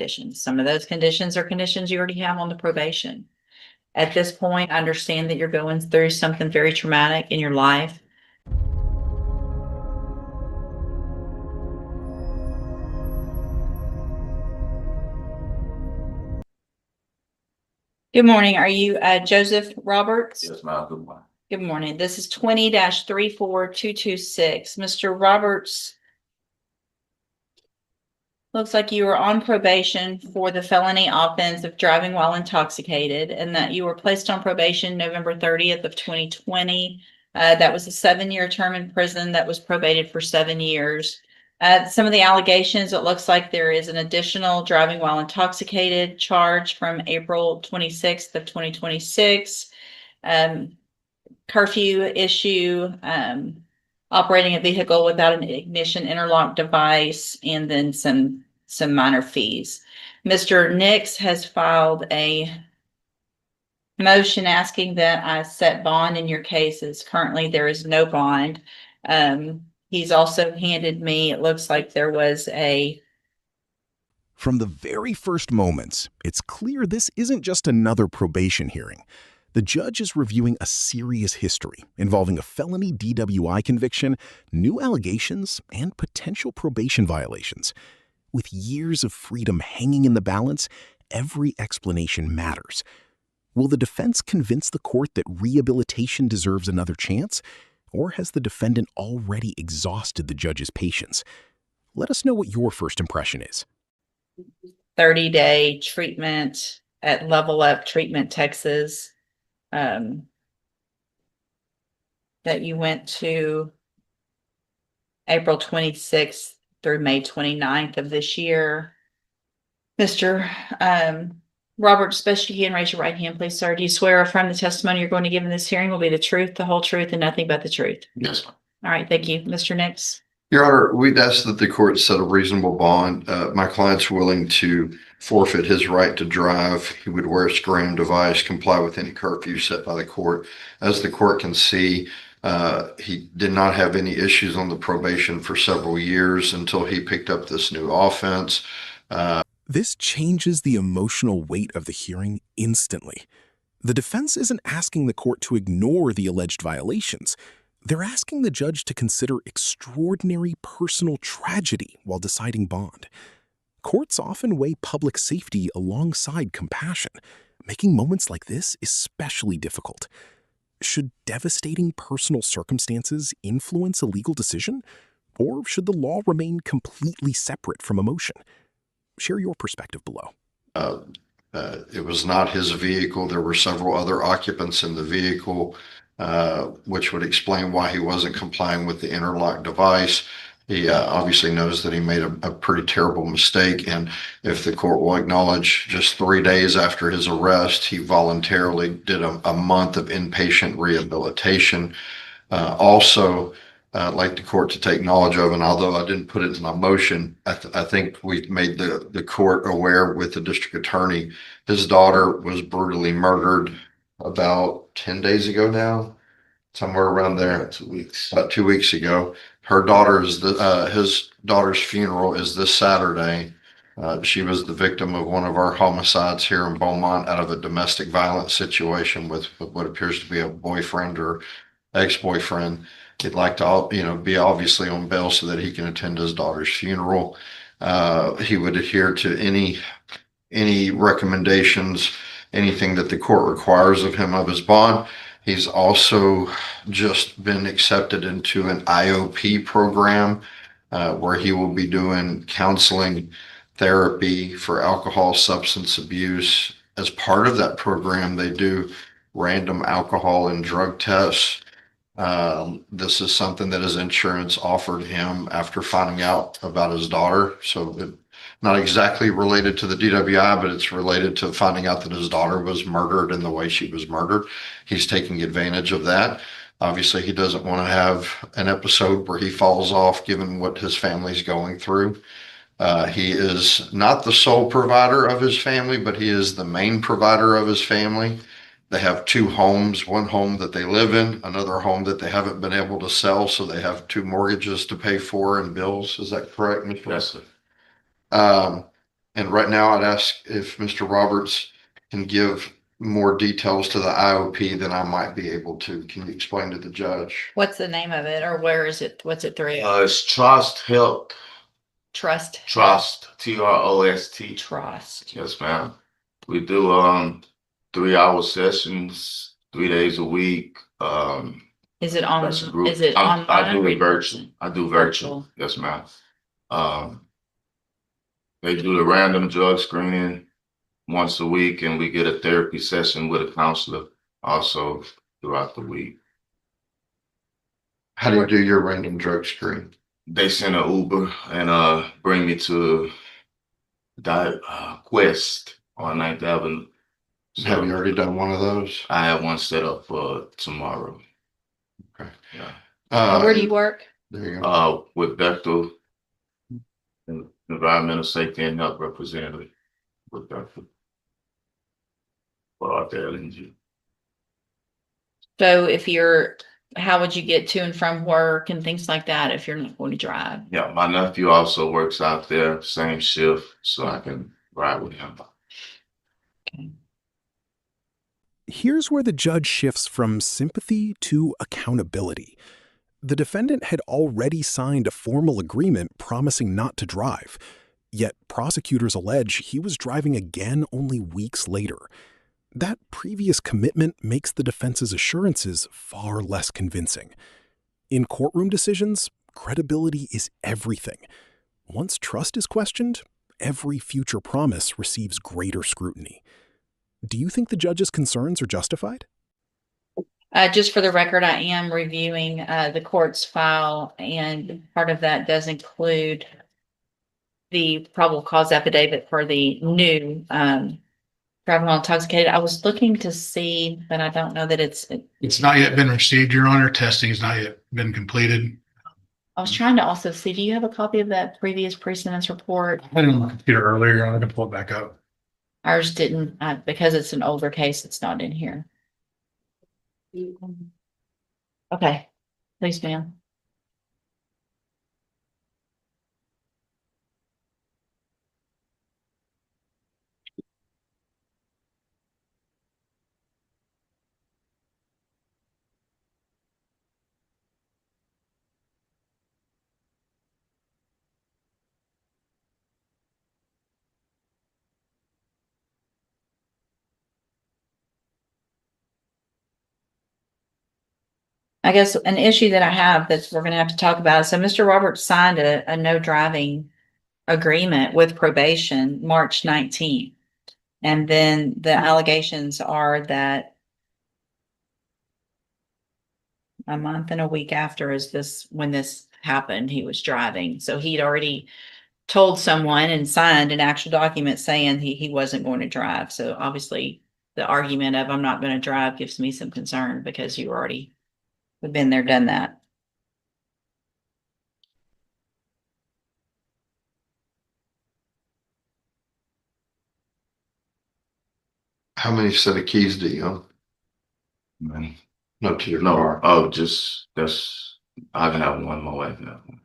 conditions. Some of those conditions are conditions you already have on the probation. At this point, I understand that you're going through something very traumatic in your life. Good morning. Are you Joseph Roberts? Yes, ma'am. Good morning. Good morning. This is 20-34226. Mr. Roberts, looks like you were on probation for the felony offense of driving while intoxicated, and that you were placed on probation November 30th of 2020. That was a 7-year term in prison that was probated for 7 years. Some of the allegations, it looks like there is an additional driving while intoxicated charge from April 26th of 2026. Curfew issue, operating a vehicle without an ignition interlock device, and then some minor fees. Mr. Nix has filed a motion asking that I set bond in your cases. Currently, there is no bond. He's also handed me, it looks like there was a... From the very first moments, it's clear this isn't just another probation hearing. The judge is reviewing a serious history involving a felony DWI conviction, new allegations, and potential probation violations. With years of freedom hanging in the balance, every explanation matters. Will the defense convince the court that rehabilitation deserves another chance? Or has the defendant already exhausted the judge's patience? Let us know what your first impression is. 30-day treatment at Level Up Treatment, Texas. That you went to April 26th through May 29th of this year. Mr. Roberts, best you can, raise your right hand, please, sir. Do you swear or affirm the testimony you're going to give in this hearing will be the truth, the whole truth, and nothing but the truth? Yes, ma'am. All right, thank you. Mr. Nix? Your Honor, we'd ask that the court set a reasonable bond. My client's willing to forfeit his right to drive. He would wear a scram device, comply with any curfew set by the court. As the court can see, he did not have any issues on the probation for several years until he picked up this new offense. This changes the emotional weight of the hearing instantly. The defense isn't asking the court to ignore the alleged violations. They're asking the judge to consider extraordinary personal tragedy while deciding bond. Courts often weigh public safety alongside compassion, making moments like this especially difficult. Should devastating personal circumstances influence a legal decision? Or should the law remain completely separate from emotion? Share your perspective below. It was not his vehicle. There were several other occupants in the vehicle, which would explain why he wasn't complying with the interlock device. He obviously knows that he made a pretty terrible mistake. And if the court will acknowledge, just 3 days after his arrest, he voluntarily did a month of inpatient rehabilitation. Also, I'd like the court to take knowledge of, and although I didn't put it in my motion, I think we've made the court aware with the district attorney. His daughter was brutally murdered about 10 days ago now, somewhere around there. 2 weeks. About 2 weeks ago. Her daughter's his daughter's funeral is this Saturday. She was the victim of one of our homicides here in Beaumont out of a domestic violence situation with what appears to be a boyfriend or ex-boyfriend. He'd like to, be obviously on bail so that he can attend his daughter's funeral. He would adhere to any recommendations, anything that the court requires of him of his bond. He's also just been accepted into an IOP program where he will be doing counseling therapy for alcohol, substance abuse. As part of that program, they do random alcohol and drug tests. This is something that his insurance offered him after finding out about his daughter. So not exactly related to the DWI, but it's related to finding out that his daughter was murdered in the way she was murdered. He's taking advantage of that. Obviously, he doesn't want to have an episode where he falls off given what his family's going through. He is not the sole provider of his family, but he is the main provider of his family. They have 2 homes, one home that they live in, another home that they haven't been able to sell. So they have 2 mortgages to pay for and bills. Is that correct, Mr. Yes, sir. And right now I'd ask if Mr. Roberts can give more details to the IOP than I might be able to. Can you explain to the judge? What's the name of it, or where is it? What's it through? It's Trust Health. Trust. Trust. TROST. Trust. Yes, ma'am. We do 3-hour sessions, 3 days a week. Is it on, That's a group. is it I online? do or it in virtual. person? I do virtual. Yes, ma'am. They do the random drug screening once a week, and we get a therapy session with a counselor also throughout the week. How do you do your random drug screen? They send an Uber and bring me to Quest on 9th Avenue. So Have you already done one of those? I have one set up for tomorrow. Okay. Yeah. Where do you work? There you go. With Bechtel, Environmental Safety and Health Representative with Bechtel. For our LNG. So how would you get to and from work and things like that if you're not going to drive? Yeah, my nephew also works out there, same shift, so I can ride with him. Okay. Here's where the judge shifts from sympathy to accountability. The defendant had already signed a formal agreement promising not to drive, yet prosecutors allege he was driving again only weeks later. That previous commitment makes the defense's assurances far less convincing. In courtroom decisions, credibility is everything. Once trust is questioned, every future promise receives greater scrutiny. Do you think the judge's concerns are justified? Just for the record, I am reviewing the court's file, and part of that does include the probable cause affidavit for the new driving while intoxicated. I was looking to see, but I don't know that It's not yet been received, Your Honor. Testing has not yet been completed. I was trying to also see, do you have a copy of that previous precedence report? I had it on my computer earlier, Your Honor, to pull it back up. Ours didn't, because it's an older case, it's not in here. Okay, please, ma'am. I guess an issue that I have that we're gonna have to talk about. So Mr. Roberts signed a no driving agreement with probation March 19th. And then the allegations are that a month and a week after when this happened, he was driving. So he'd already told someone and signed an actual document saying he wasn't going to drive. So obviously the argument of I'm not going to drive gives me some concern because you already have been there, done that. How many set of keys do you own? Man. No, to your No, car. I can have one, my wife can have one.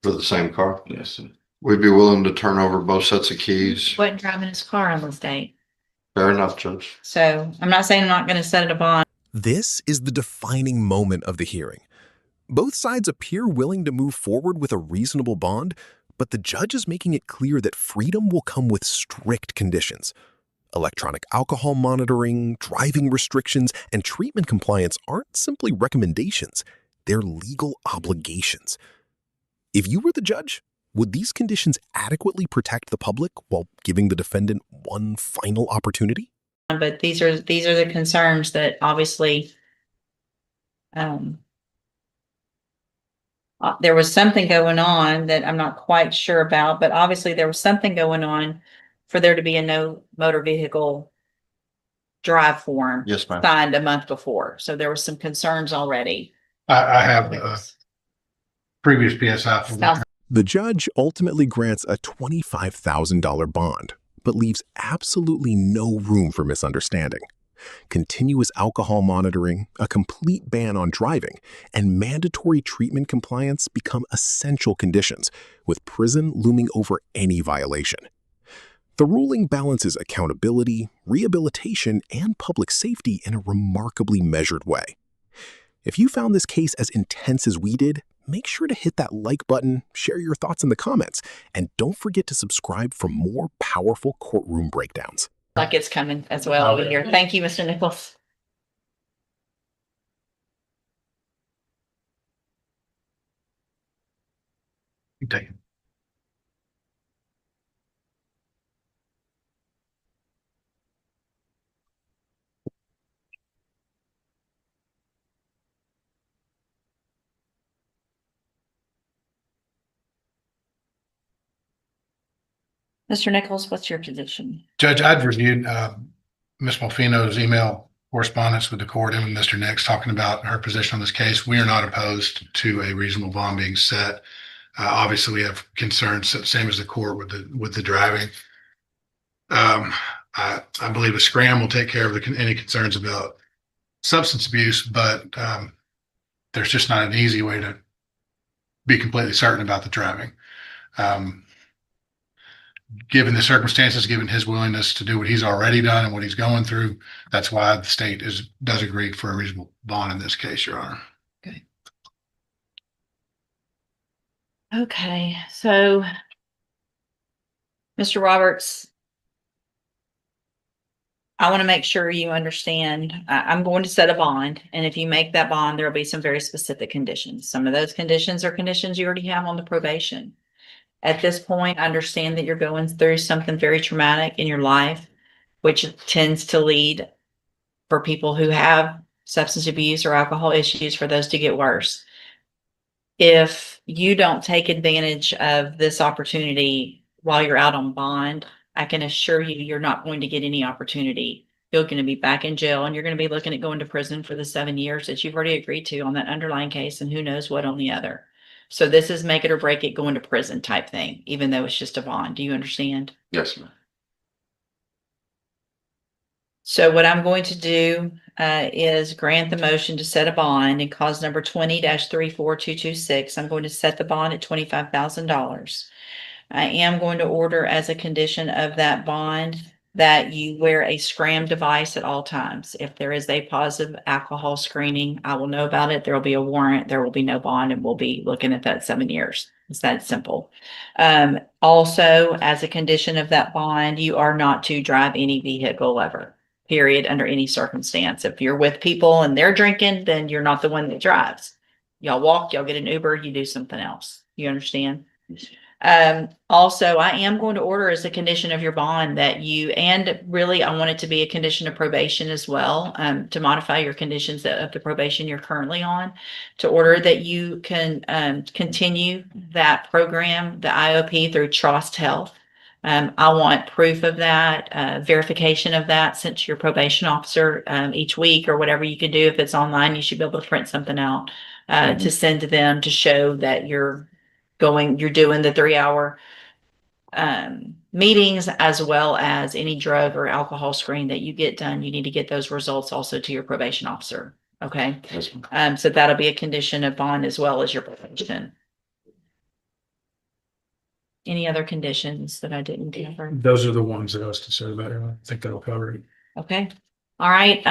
For the same car? Yes, sir. We'd be willing to turn over both sets of keys. Wasn't driving his car on this date. Fair enough, Judge. So I'm not saying I'm not going to set it a bond. This is the defining moment of the hearing. Both sides appear willing to move forward with a reasonable bond, but the judge is making it clear that freedom will come with strict conditions. Electronic alcohol monitoring, driving restrictions, and treatment compliance aren't simply recommendations, they're legal obligations. If you were the judge, would these conditions adequately protect the public while giving the defendant one final opportunity? But these are the concerns that obviously there was something going on that I'm not quite sure about, but obviously there was something going on for there to be a no motor vehicle drive form Yes, ma'am. signed a month before. So there were some concerns already. I have previous PSI. from Sounds- The judge ultimately grants a $25,000 bond, but leaves absolutely no room for misunderstanding. Continuous alcohol monitoring, a complete ban on driving, and mandatory treatment compliance become essential conditions, with prison looming over any violation. The ruling balances accountability, rehabilitation, and public safety in a remarkably measured way. If you found this case as intense as we did, make sure to hit that like button, share your thoughts in the comments, and don't forget to subscribe for more powerful courtroom breakdowns. Like it's coming as well over here. Thank you, Mr. Nichols. Take it. Mr. Nichols, what's your position? Judge, I'd reviewed Ms. Molfino's email correspondence with the court and with Mr. Nix talking about her position on this case. We are not opposed to a reasonable bond being set. Obviously, we have concerns, same as the court, with the driving. I believe a scram will take care of any concerns about substance abuse, but there's just not an easy way to be completely certain about the driving. Given the circumstances, given his willingness to do what he's already done and what he's going through, that's why the state does agree for a reasonable bond in this case, Your Honor. Okay, so Mr. Roberts, I want to make sure you understand, I'm going to set a bond, and if you make that bond, there will be some very specific conditions. Some of those conditions are conditions you already have on the probation. At this point, I understand that you're going through something very traumatic in your life, which tends to lead for people who have substance abuse or alcohol issues for those to get worse. If you don't take advantage of this opportunity while you're out on bond, I can assure you, you're not going to get any opportunity. You're going to be back in jail, and you're going to be looking at going to prison for the 7 years that you've already agreed to on that underlying case, and who knows what on the other. So this is make it or break it, going to prison type thing, even though it's just a bond. Do you understand? Yes, ma'am. So what I'm going to do is grant the motion to set a bond in cause number 20-34226. I'm going to set the bond at $25,000. I am going to order as a condition of that bond that you wear a scram device at all times. If there is a positive alcohol screening, I will know about it. There will be a warrant. There will be no bond, and we'll be looking at that 7 years. It's that simple. Also, as a condition of that bond, you are not to drive any vehicle ever, period, under any circumstance. If you're with people and they're drinking, then you're not the one that drives. Y'all walk, y'all get an Uber, you do something else. You understand? Also, I am going to order as a condition of your bond that you, and really I want it to be a condition of probation as well, to modify your conditions of the probation you're currently on, to order that you can continue that program, the IOP, through Trust Health. I want proof of that, verification of that sent to your probation officer each week, or whatever you can do. If it's online, you should be able to print something out to send to them to show that you're doing the 3-hour meetings, as well as any drug or alcohol screen that you get done. You need to get those results also to your probation officer. Okay. Yes, ma'am. So that'll be a condition of bond as well as your probation. Any other conditions that I didn't cover? Those are the ones that I was concerned about. I think that'll cover it. Okay. All right.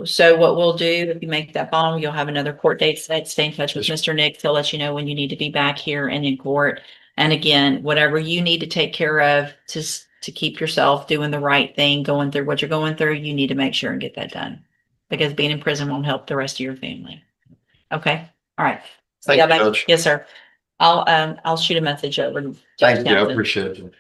So what we'll do, if you make that bond, you'll have another court date set. Stay in touch with Mr. Nick. He'll let you know when you need to be back here and in court. And again, whatever you need to take care of to keep yourself doing the right thing, going through what you're going through, you need to make sure and get that done, because being in prison won't help the rest of your family. Okay. All right. Thank you, Judge. Yes, sir. I'll shoot a message over. to Judge Thank you. I Townsend. appreciate it.